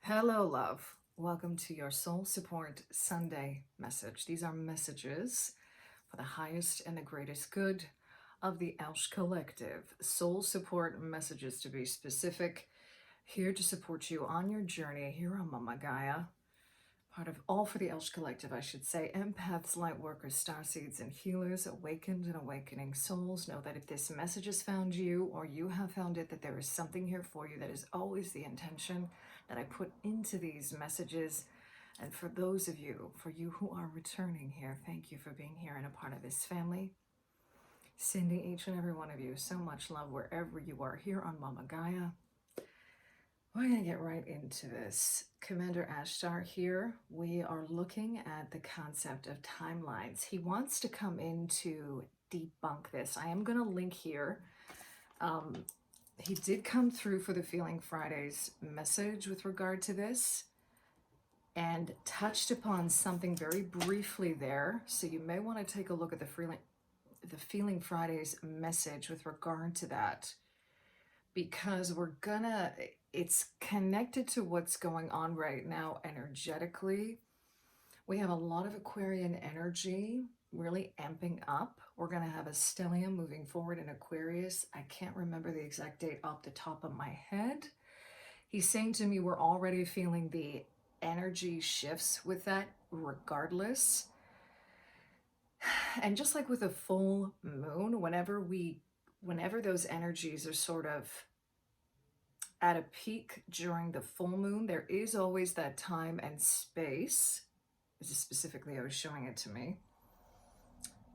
Hello, love. Welcome to your Soul Support Sunday message. These are messages for the highest and the greatest good of the Elsh Collective. Soul support messages, to be specific, here to support you on your journey here on Mama Gaia. Part of all for the Elsh Collective, I should say. Empaths, light workers, starseeds, and healers, awakened and awakening souls. Know that if this message has found you or you have found it, that there is something here for you. That is always the intention that I put into these messages. And for those of you, for you who are returning here, thank you for being here and a part of this family. Sending each and every one of you so much love wherever you are here on Mama Gaia. We're going to get right into this. Commander Ashtar here. We are looking at the concept of timelines. He wants to come in to debunk this. I am going to link here. He did come through for the Feeling Fridays message with regard to this and touched upon something very briefly there. So you may want to take a look at the Feeling Fridays message with regard to that, because it's connected to what's going on right now energetically. We have a lot of Aquarian energy really amping up. We're going to have a stellium moving forward in Aquarius. I can't remember the exact date off the top of my head. He's saying to me we're already feeling the energy shifts with that regardless. And just like with a full moon, whenever those energies are sort of at a peak during the full moon, there is always that time and space. This is specifically how he's showing it to me.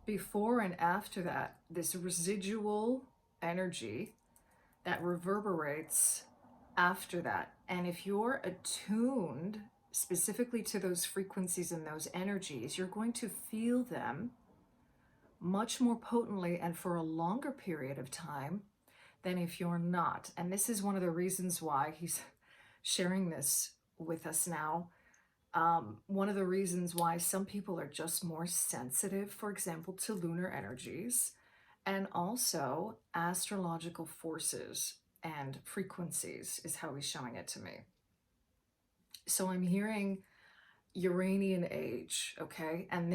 Before and after that, this residual energy that reverberates after that. And if you're attuned specifically to those frequencies and those energies, you're going to feel them much more potently and for a longer period of time than if you're not. And this is one of the reasons why he's sharing this with us now. One of the reasons why some people are just more sensitive, for example, to lunar energies and also astrological forces and frequencies is how he's showing it to me. So I'm hearing Uranian age, okay? And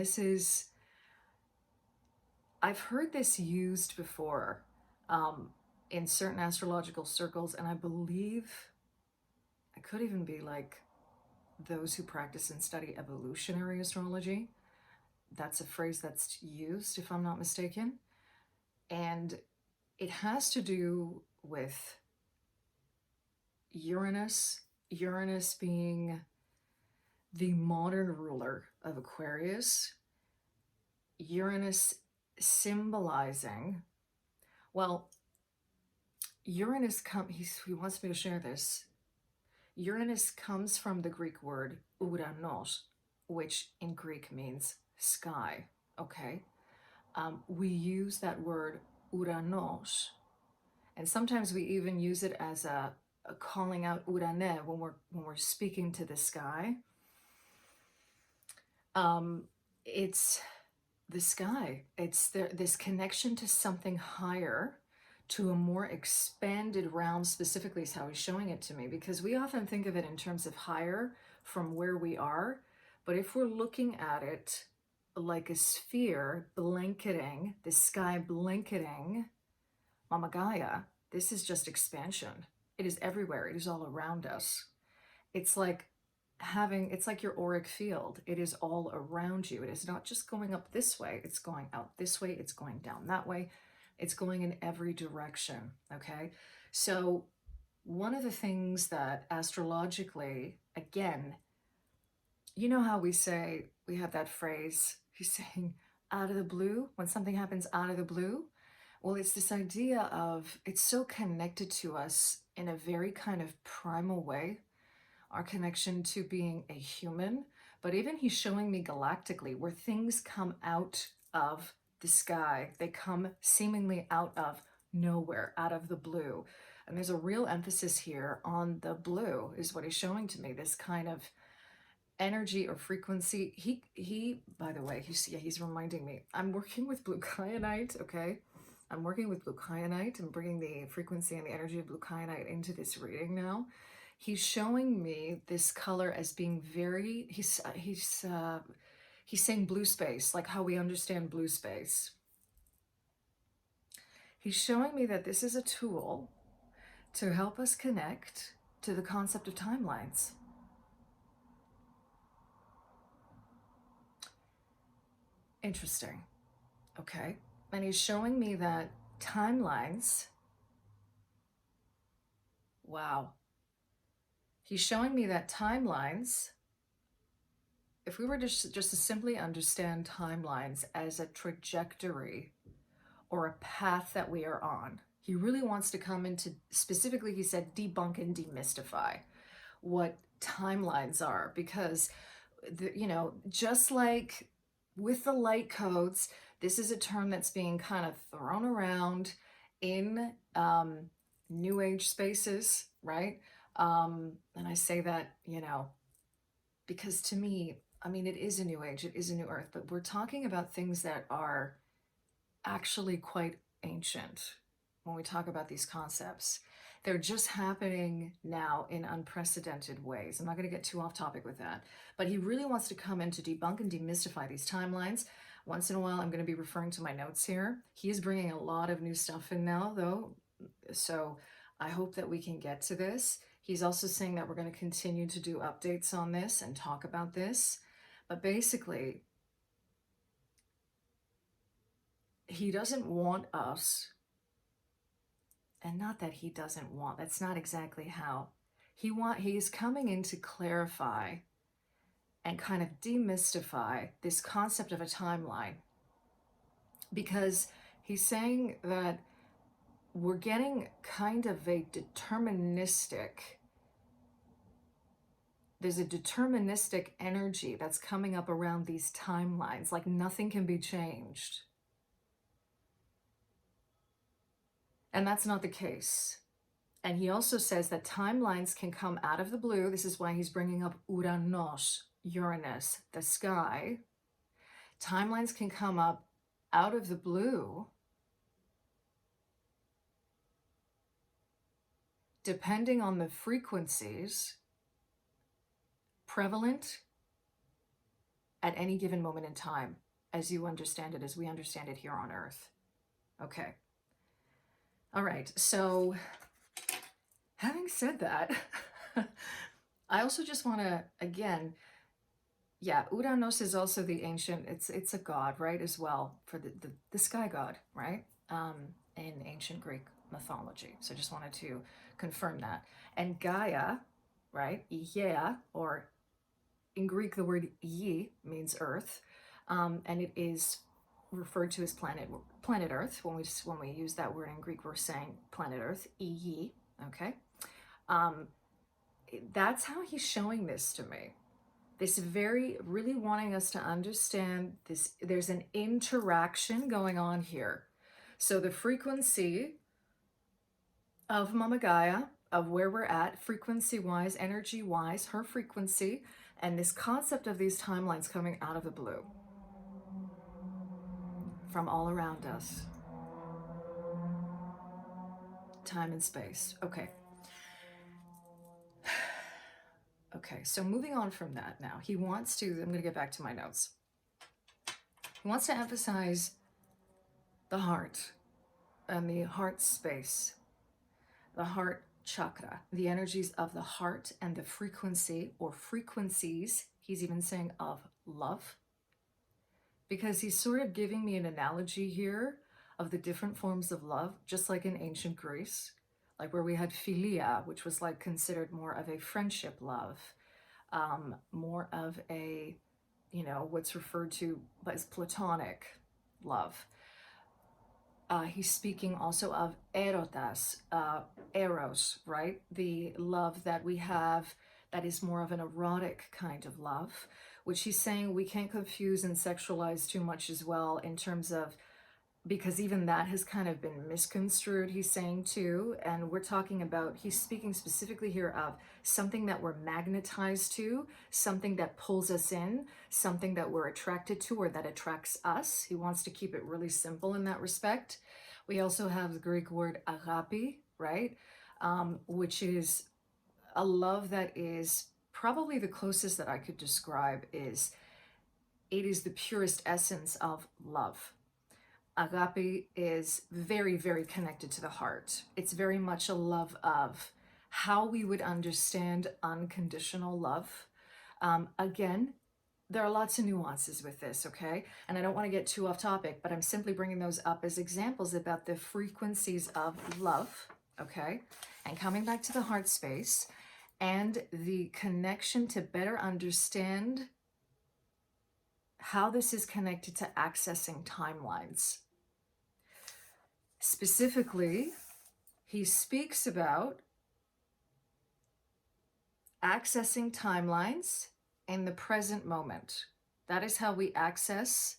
I've heard this used before in certain astrological circles, and I believe it could even be like those who practice and study evolutionary astrology. That's a phrase that's used, if I'm not mistaken. And it has to do with Uranus being the modern ruler of Aquarius. Uranus symbolizing, well, Uranus he wants me to share this. Uranus comes from the Greek word uranos, which in Greek means sky, okay? We use that word uranos, and sometimes we even use it as a calling out urane when we're speaking to the sky. It's the sky. It's this connection to something higher, to a more expanded realm, specifically is how he's showing it to me, because we often think of it in terms of higher from where we are. But if we're looking at it like a sphere blanketing, the sky blanketing Mama Gaia, this is just expansion. It is everywhere. It is all around us. It's like your auric field. It is all around you. It is not just going up this way. It's going out this way. It's going down that way. It's going in every direction, okay? So one of the things that astrologically, again, you know how we have that phrase, he's saying out of the blue, when something happens out of the blue? Well, it's this idea of, it's so connected to us in a very kind of primal way, our connection to being a human. But even he's showing me galactically where things come out of the sky. They come seemingly out of nowhere, out of the blue. And there's a real emphasis here on the blue is what he's showing to me, this kind of energy or frequency. He by the way, he's reminding me, I'm working with blue kyanite, okay? I'm working with blue kyanite and bringing the frequency and the energy of blue kyanite into this reading now. he's showing me this color as being very, he's saying blue space, like how we understand blue space. He's showing me that this is a tool to help us connect to the concept of timelines. Interesting. Okay. And he's showing me that timelines, wow. He's showing me that timelines, if we were just to simply understand timelines as a trajectory or a path that we are on, he really wants to come into, specifically, he said, debunk and demystify what timelines are, because, just like with the light codes, this is a term that's being kind of thrown around in New Age spaces, right? And I say that, because to me, I mean, it is a new age, it is a new earth, but we're talking about things that are actually quite ancient when we talk about these concepts. They're just happening now in unprecedented ways. I'm not going to get too off topic with that, but he really wants to come in to debunk and demystify these timelines. Once in a while, I'm going to be referring to my notes here. He is bringing a lot of new stuff in now, though, so I hope that we can get to this. He's also saying that we're going to continue to do updates on this and talk about this, but basically, he doesn't want us, and not that he doesn't want, that's not exactly how. He's coming in to clarify and kind of demystify this concept of a timeline, because he's saying that we're getting kind of a there's a deterministic energy that's coming up around these timelines, like nothing can be changed. And that's not the case. And he also says that timelines can come out of the blue. This is why he's bringing up Uranus, the sky. Timelines can come up out of the blue depending on the frequencies prevalent at any given moment in time, as you understand it, as we understand it here on Earth. Okay. All right, so having said that, I also just want to, again, Uranus is also the ancient, it's a god, right, as well, for the sky god, right, in ancient Greek mythology. So I just wanted to confirm that. And Gaia, right, Ea, or in Greek, the word Yi means earth, and it is referred to as planet Earth. When we use that word in Greek, we're saying planet Earth, Yi, okay? That's how he's showing this to me. This really wanting us to understand this, there's an interaction going on here. So the frequency of Mama Gaia, of where we're at, frequency-wise, energy-wise, her frequency, and this concept of these timelines coming out of the blue from all around us. Time and space. Okay. Okay, so moving on from that now, he wants to, I'm going to get back to my notes. He wants to emphasize the heart and the heart space, the heart chakra, the energies of the heart and the frequency or frequencies, he's even saying, of love. Because he's sort of giving me an analogy here of the different forms of love, just like in ancient Greece, like where we had philia, which was like considered more of a friendship love, more of a, what's referred to as platonic love. He's speaking also of erotas, eros, right? The love that we have that is more of an erotic kind of love, which he's saying we can't confuse and sexualize too much as well, in terms of, because even that has kind of been misconstrued, he's saying too. And we're talking about, he's speaking specifically here of something that we're magnetized to, something that pulls us in, something that we're attracted to or that attracts us. He wants to keep it really simple in that respect. We also have the Greek word agape, right? Which is a love that is probably the closest that I could describe is it is the purest essence of love. Agape is very, very connected to the heart. It's very much a love of how we would understand unconditional love. Again, there are lots of nuances with this, okay? And I don't want to get too off topic, but I'm simply bringing those up as examples about the frequencies of love, okay? And coming back to the heart space and the connection to better understand how this is connected to accessing timelines. Specifically, he speaks about accessing timelines in the present moment. That is how we access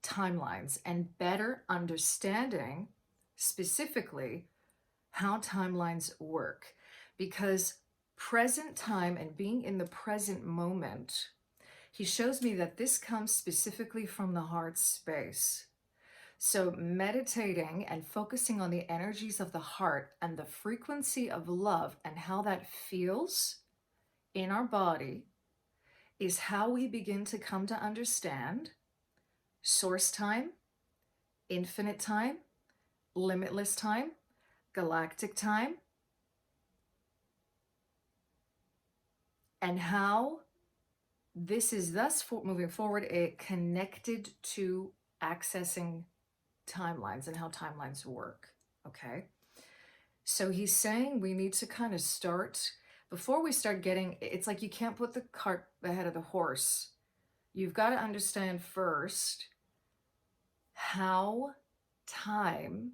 timelines and better understanding specifically how timelines work. Because present time and being in the present moment, he shows me that this comes specifically from the heart space. So meditating and focusing on the energies of the heart and the frequency of love and how that feels in our body is how we begin to come to understand source time, infinite time, limitless time, galactic time, and how this is thus moving forward connected to accessing timelines and how timelines work. Okay, so he's saying we need to kind of start before we start getting, it's like you can't put the cart ahead of the horse. You've got to understand first how time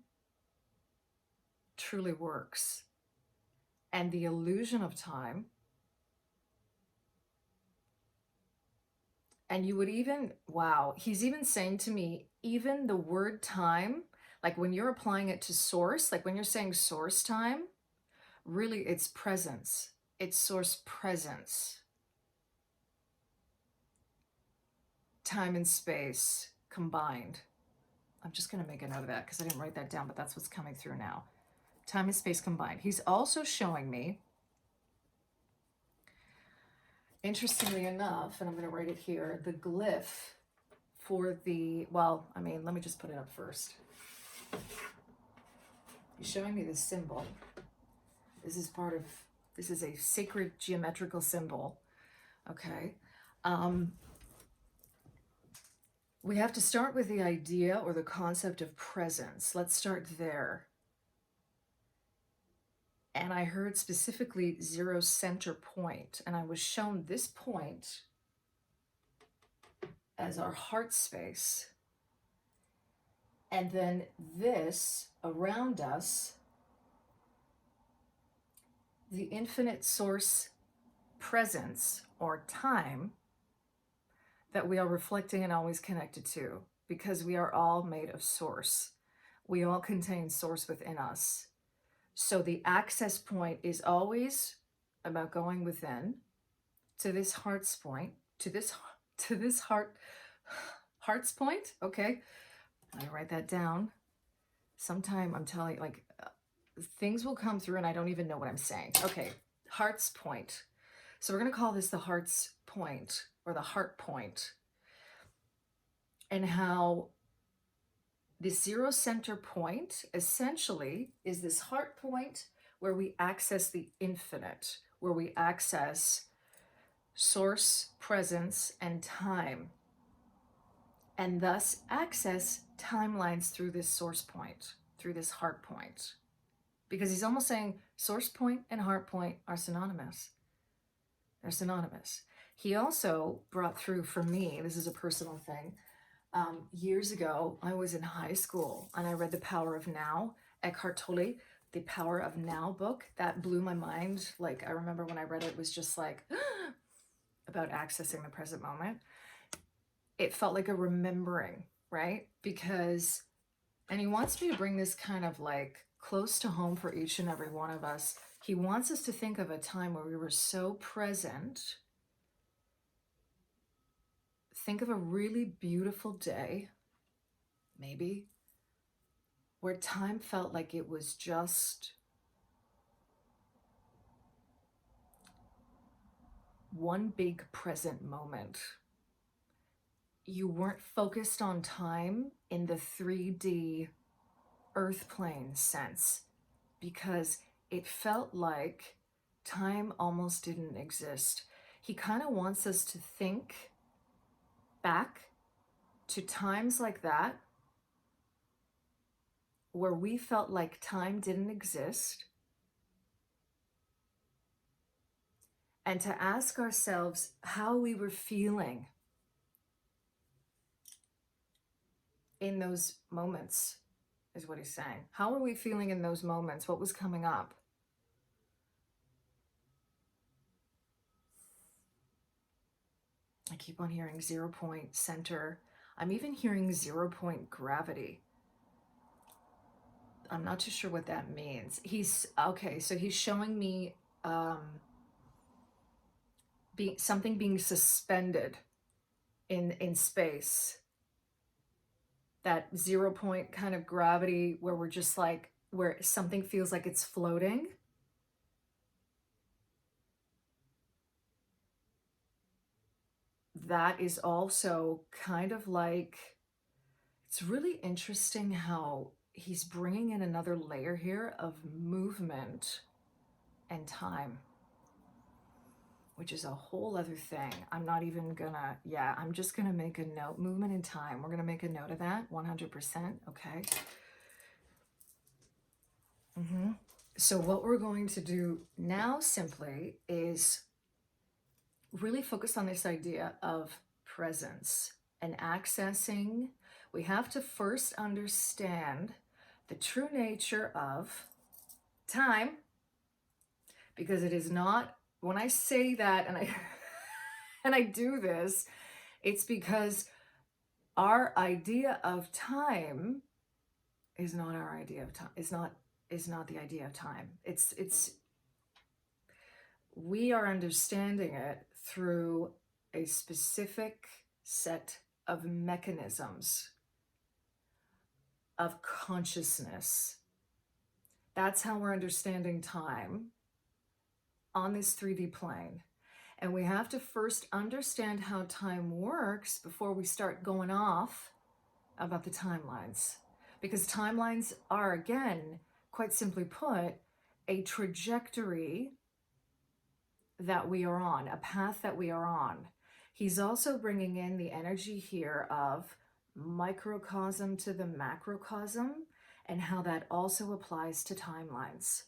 truly works and the illusion of time. And you would even, wow, he's even saying to me, even the word time, like when you're applying it to source, like when you're saying source time, really it's presence. It's source presence. Time and space combined. I'm just going to make a note of that because I didn't write that down, but that's what's coming through now. Time and space combined. He's also showing me, interestingly enough, and I'm going to write it here, the glyph for the, well, I mean, let me just put it up first. He's showing me this symbol. This is a sacred geometrical symbol. Okay. We have to start with the idea or the concept of presence. Let's start there. And I heard specifically 0 center point, and I was shown this point as our heart space. And then this around us, the infinite source presence or time that we are reflecting and always connected to, because we are all made of source. We all contain source within us. So the access point is always about going within to this heart's point, to this heart's point. Okay, I write that down. Sometime I'm telling, like, things will come through and I don't even know what I'm saying. Okay, heart's point. So we're going to call this the heart's point or the heart point. And how the 0 center point essentially is this heart point where we access the infinite, where we access source, presence, and time, and thus access timelines through this source point, through this heart point. Because he's almost saying source point and heart point are synonymous. They're synonymous. He also brought through for me, this is a personal thing, years ago, I was in high school and I read The Power of Now, Eckhart Tolle, The Power of Now book. That blew my mind. Like, I remember when I read it, it was just like, about accessing the present moment. It felt like a remembering, right? Because, and he wants me to bring this kind of like close to home for each and every one of us. He wants us to think of a time where we were so present. Think of a really beautiful day, maybe, where time felt like it was just one big present moment. You weren't focused on time in the 3D earth plane sense, because it felt like time almost didn't exist. He kind of wants us to think back to times like that where we felt like time didn't exist, and to ask ourselves how we were feeling in those moments, is what he's saying. How were we feeling in those moments? What was coming up? I keep on hearing 0 point center. I'm even hearing 0 point gravity. I'm not too sure what that means. He's okay, so he's showing me something being suspended in space. That 0 point kind of gravity where we're just like, where something feels like it's floating. That is also kind of like, it's really interesting how he's bringing in another layer here of movement and time, which is a whole other thing. I'm not even gonna, I'm just gonna make a note. Movement and time, we're gonna make a note of that, 100%, okay? So what we're going to do now simply is really focus on this idea of presence and accessing. We have to first understand the true nature of time, because it is not, when I say that and I and I do this, it's because our idea of time is not our idea of time. Is not the idea of time. It's we are understanding it through a specific set of mechanisms of consciousness. That's how we're understanding time on this 3D plane. And we have to first understand how time works before we start going off about the timelines. Because timelines are, again, quite simply put, a trajectory that we are on, a path that we are on. He's also bringing in the energy here of microcosm to the macrocosm, and how that also applies to timelines.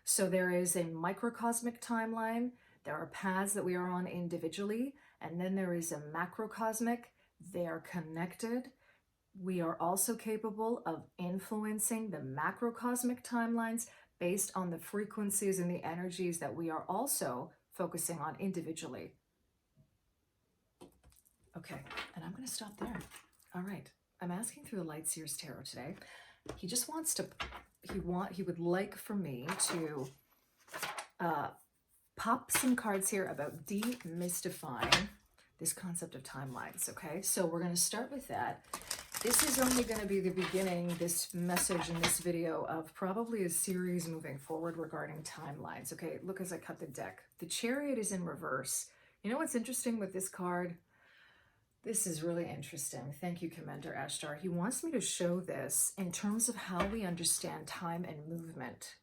So there is a microcosmic timeline, there are paths that we are on individually, and then there is a macrocosmic. They are connected. We are also capable of influencing the macrocosmic timelines based on the frequencies and the energies that we are also focusing on individually. Okay, and I'm going to stop there. All right, I'm asking through the Light Seer's Tarot today. He just wants to, he would like for me to pop some cards here about demystifying this concept of timelines, okay? So we're going to start with that. This is only going to be the beginning, this message in this video, of probably a series moving forward regarding timelines. Okay, look as I cut the deck. The Chariot is in reverse. You know what's interesting with this card? This is really interesting. Thank you, Commander Ashtar. He wants me to show this in terms of how we understand time and movement.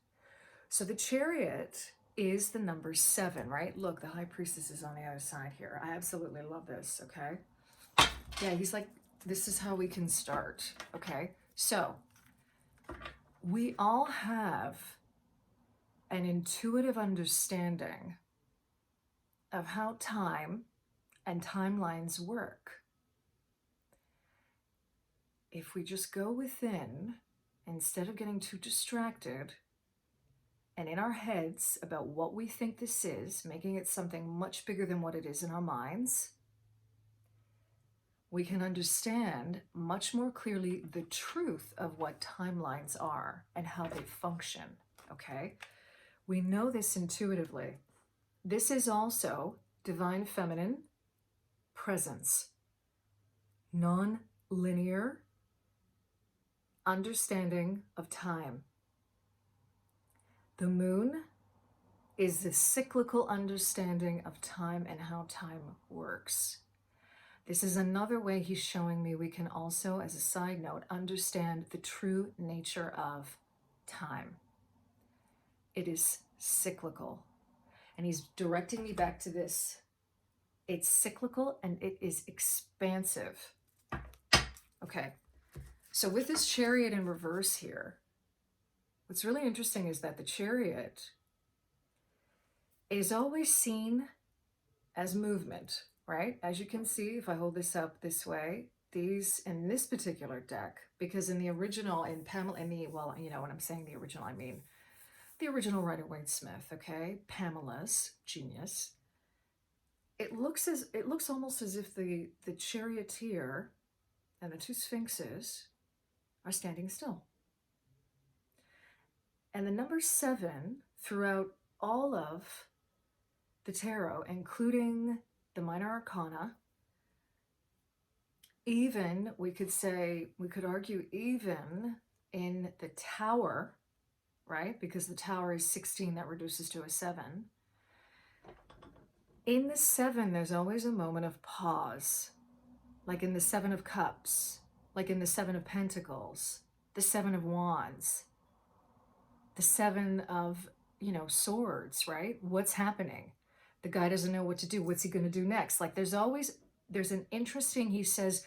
So the Chariot is the number 7, right? Look, the High Priestess is on the other side here. I absolutely love this, okay? Yeah, he's like, this is how we can start, okay? So we all have an intuitive understanding of how time and timelines work. If we just go within, instead of getting too distracted and in our heads about what we think this is, making it something much bigger than what it is in our minds, we can understand much more clearly the truth of what timelines are and how they function, okay? We know this intuitively. This is also divine feminine presence, non-linear understanding of time. The moon is the cyclical understanding of time and how time works. This is another way he's showing me we can also, as a side note, understand the true nature of time. It is cyclical. And he's directing me back to this. It's cyclical and it is expansive. Okay, so with this Chariot in reverse here, what's really interesting is that the Chariot is always seen as movement, right? As you can see, if I hold this up this way, these in this particular deck, because in the original, in Pamela, well, you know, when I'm saying the original, I mean the original Rider-Waite Smith, okay? Pamela's Genius. It looks almost as if the charioteer and the two sphinxes are standing still. And the number 7 throughout all of the tarot, including the minor arcana, even we could argue even in the Tower, right? Because the Tower is 16, that reduces to a 7. In the 7, there's always a moment of pause, like in the 7 of Cups, like in the 7 of Pentacles, the 7 of Wands, the 7 of, you know, Swords, right? What's happening? The guy doesn't know what to do. What's he going to do next? Like there's an interesting, he says,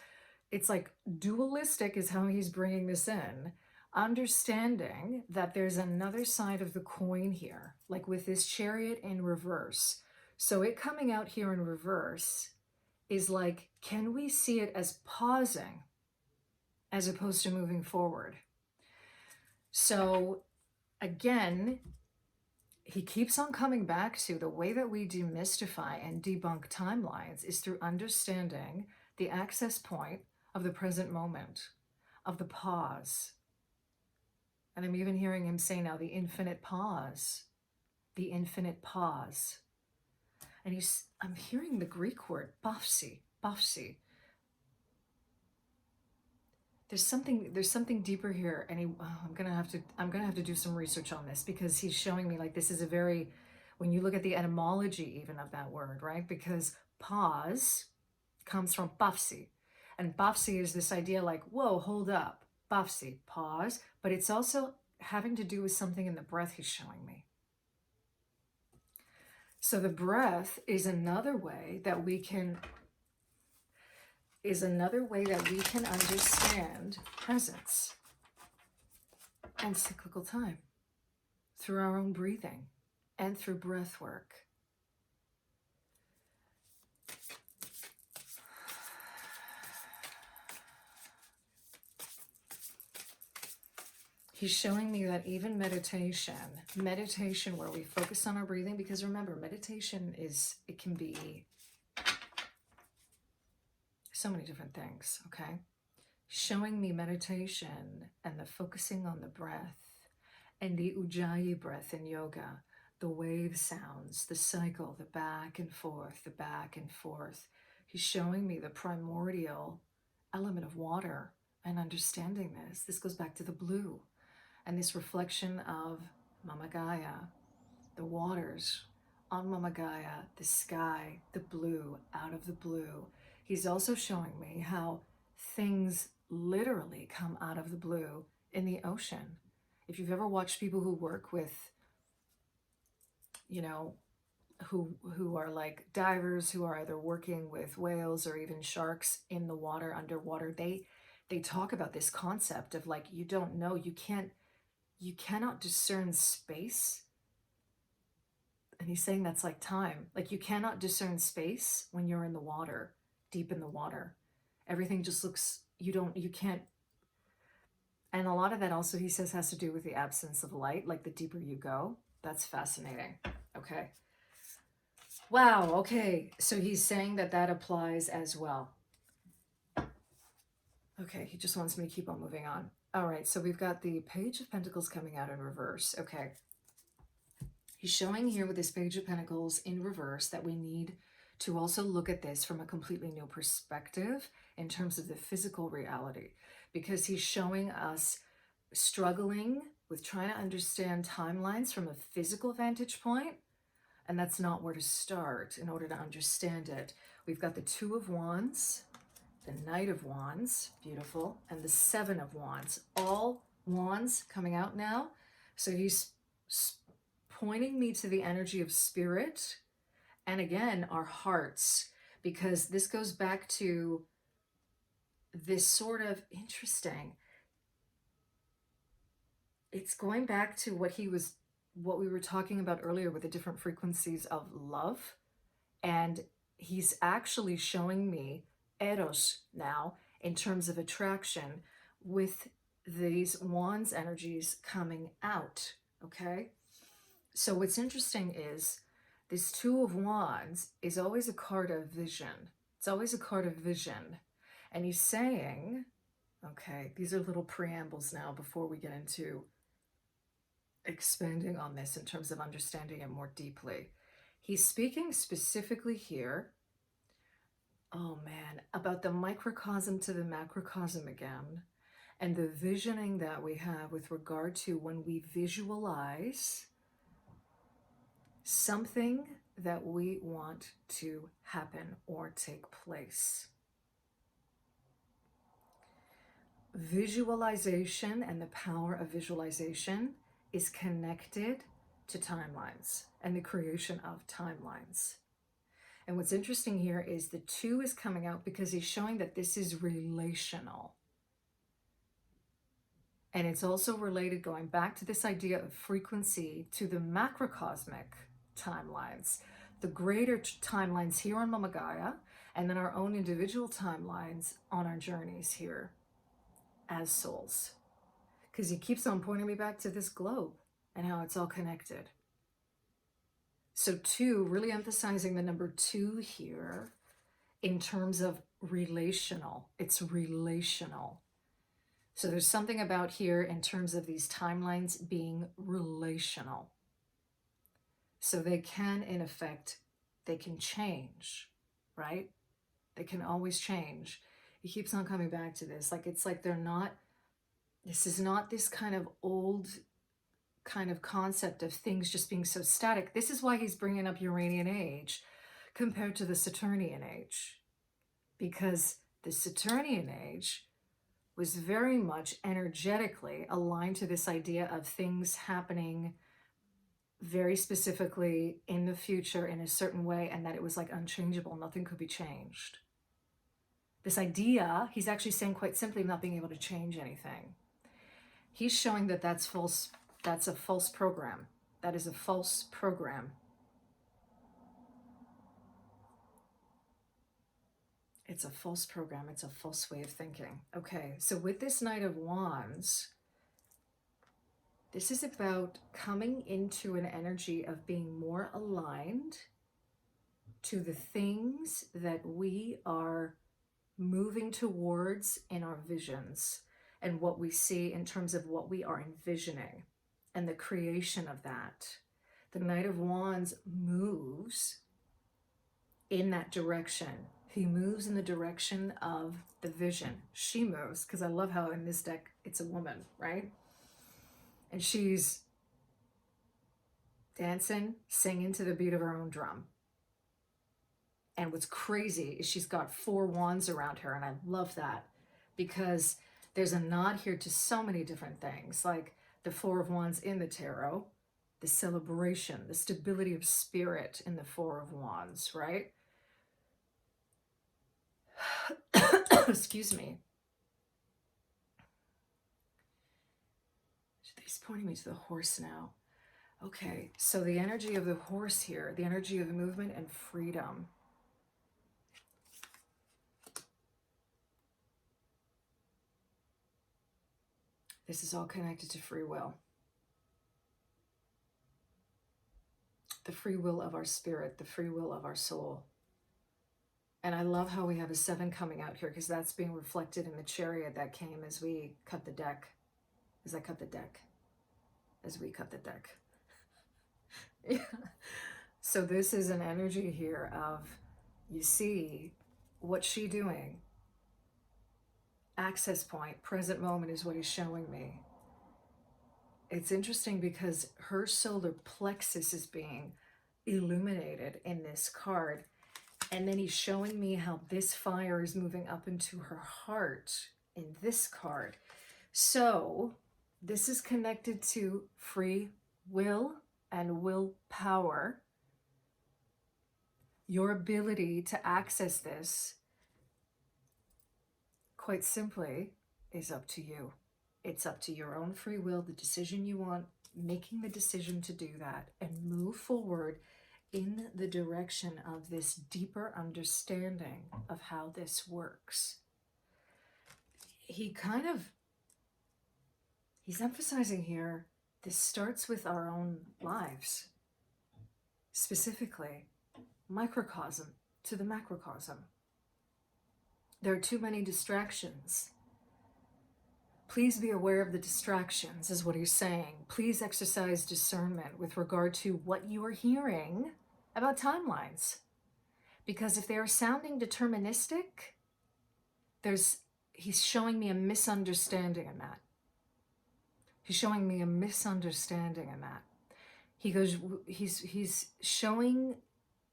it's like dualistic is how he's bringing this in, understanding that there's another side of the coin here, like with this Chariot in reverse. So it coming out here in reverse is like, can we see it as pausing as opposed to moving forward? So again, he keeps on coming back to the way that we demystify and debunk timelines is through understanding the access point of the present moment, of the pause. And I'm even hearing him say now the infinite pause, the infinite pause. And I'm hearing the Greek word bafsi. There's something deeper here, and I'm gonna have to do some research on this, because he's showing me like this is a very, when you look at the etymology even of that word, right? Because pause comes from bafsi, and bafsi is this idea like, whoa, hold up, bafsi, pause, but it's also having to do with something in the breath he's showing me. So the breath is another way that we can understand presence and cyclical time through our own breathing and through breath work. He's showing me that even meditation where we focus on our breathing, because remember, meditation it can be so many different things, okay? Showing me meditation and the focusing on the breath and the Ujjayi breath in yoga, the wave sounds, the cycle, the back and forth, the back and forth. He's showing me the primordial element of water and understanding this. This goes back to the blue and this reflection of Mama Gaia, the waters on Mama Gaia, the sky, the blue, out of the blue. He's also showing me how things literally come out of the blue in the ocean. If you've ever watched people who work with, you know, who are like divers, who are either working with whales or even sharks in the water, underwater, they talk about this concept of like, you don't know, you cannot discern space. And he's saying that's like time. Like you cannot discern space when you're in the water, deep in the water. Everything just looks, you can't. And a lot of that also, he says, has to do with the absence of light, like the deeper you go. That's fascinating. Okay. Wow. Okay. So he's saying that applies as well. Okay. He just wants me to keep on moving on. All right. So we've got the Page of Pentacles coming out in reverse. Okay. He's showing here with this Page of Pentacles in reverse that we need to also look at this from a completely new perspective in terms of the physical reality, because he's showing us struggling with trying to understand timelines from a physical vantage point And that's not where to start in order to understand it. We've got the Two of Wands, the Knight of Wands, beautiful, and the Seven of Wands. All wands coming out now. So he's pointing me to the energy of spirit and again, our hearts, because this goes back to this sort of interesting. It's going back to what we were talking about earlier with the different frequencies of love. And he's actually showing me Eros now in terms of attraction with these wands energies coming out. Okay. So what's interesting is this Two of Wands is always a card of vision. It's always a card of vision. And he's saying, okay, these are little preambles now before we get into expanding on this in terms of understanding it more deeply. He's speaking specifically here, oh man, about the microcosm to the macrocosm again, and the visioning that we have with regard to when we visualize something that we want to happen or take place. Visualization and the power of visualization is connected to timelines and the creation of timelines. And what's interesting here is the two is coming out because he's showing that this is relational. And it's also related, going back to this idea of frequency, to the macrocosmic timelines, the greater timelines here on Mama Gaia, and then our own individual timelines on our journeys here as souls. Because he keeps on pointing me back to this globe and how it's all connected. So two, really emphasizing the number two here in terms of relational. It's relational. So there's something about here in terms of these timelines being relational. So they can, in effect, they can change, right? They can always change. He keeps on coming back to this. Like, it's like they're not, this is not this kind of old kind of concept of things just being so static. This is why he's bringing up Uranian age compared to the Saturnian age. Because the Saturnian age was very much energetically aligned to this idea of things happening very specifically in the future in a certain way, and that it was like unchangeable, nothing could be changed. This idea, he's actually saying quite simply, not being able to change anything. He's showing that that's false. That's a false program. That is a false program. It's a false program. It's a false way of thinking. Okay, so with this Knight of Wands, this is about coming into an energy of being more aligned to the things that we are moving towards in our visions and what we see in terms of what we are envisioning and the creation of that. The Knight of Wands moves in that direction. He moves in the direction of the vision. She moves, because I love how in this deck it's a woman, right? And she's dancing, singing to the beat of her own drum. And what's crazy is she's got 4 wands around her, and I love that because there's a nod here to so many different things, like the 4 of Wands in the tarot, the celebration, the stability of spirit in the 4 of Wands, right? Excuse me. He's pointing me to the horse now. Okay, so the energy of the horse here, the energy of movement and freedom. This is all connected to free will. The free will of our spirit, the free will of our soul. And I love how we have a 7 coming out here, because that's being reflected in the chariot that came as we cut the deck. As I cut the deck. As we cut the deck. Yeah. So this is an energy here of, you see, what's she doing? Access point, present moment is what he's showing me. It's interesting because her solar plexus is being illuminated in this card. And then he's showing me how this fire is moving up into her heart in this card. So this is connected to free will and willpower. Your ability to access this, quite simply, is up to you. It's up to your own free will, the decision you want, making the decision to do that and move forward in the direction of this deeper understanding of how this works. He's emphasizing here, this starts with our own lives, specifically microcosm to the macrocosm. There are too many distractions. Please be aware of the distractions, is what he's saying. Please exercise discernment with regard to what you are hearing about timelines. Because if they are sounding deterministic, he's showing me a misunderstanding in that. He's showing me a misunderstanding in that. He's showing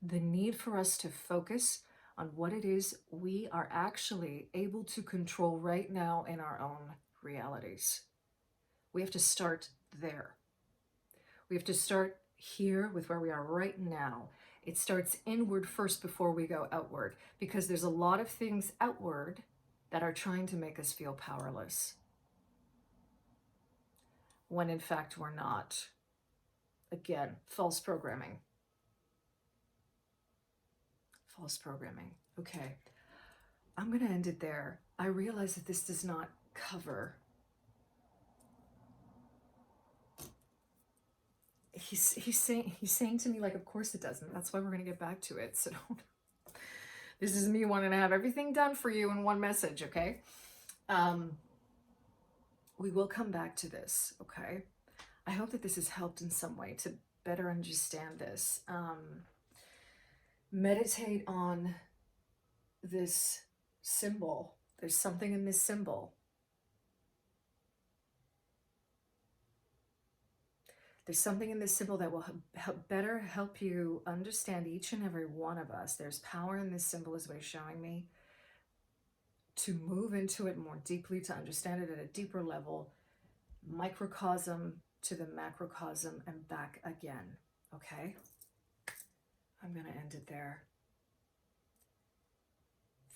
the need for us to focus on what it is we are actually able to control right now in our own realities. We have to start there. We have to start here with where we are right now. It starts inward first before we go outward, because there's a lot of things outward that are trying to make us feel powerless, when in fact we're not. Again, false programming. False programming. Okay, I'm going to end it there. I realize that this does not cover. He's saying to me, like, of course it doesn't. That's why we're going to get back to it. So don't. This is me wanting to have everything done for you in one message, okay? We will come back to this, okay? I hope that this has helped in some way to better understand this. Meditate on this symbol. There's something in this symbol. There's something in this symbol that will better help you understand each and every one of us. There's power in this symbol, is what he's showing me, to move into it more deeply, to understand it at a deeper level, microcosm to the macrocosm and back again, okay? I'm going to end it there.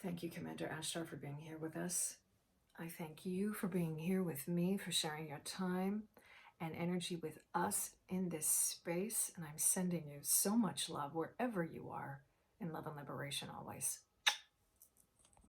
Thank you, Commander Ashtar, for being here with us. I thank you for being here with me, for sharing your time and energy with us in this space. And I'm sending you so much love wherever you are, in love and liberation always.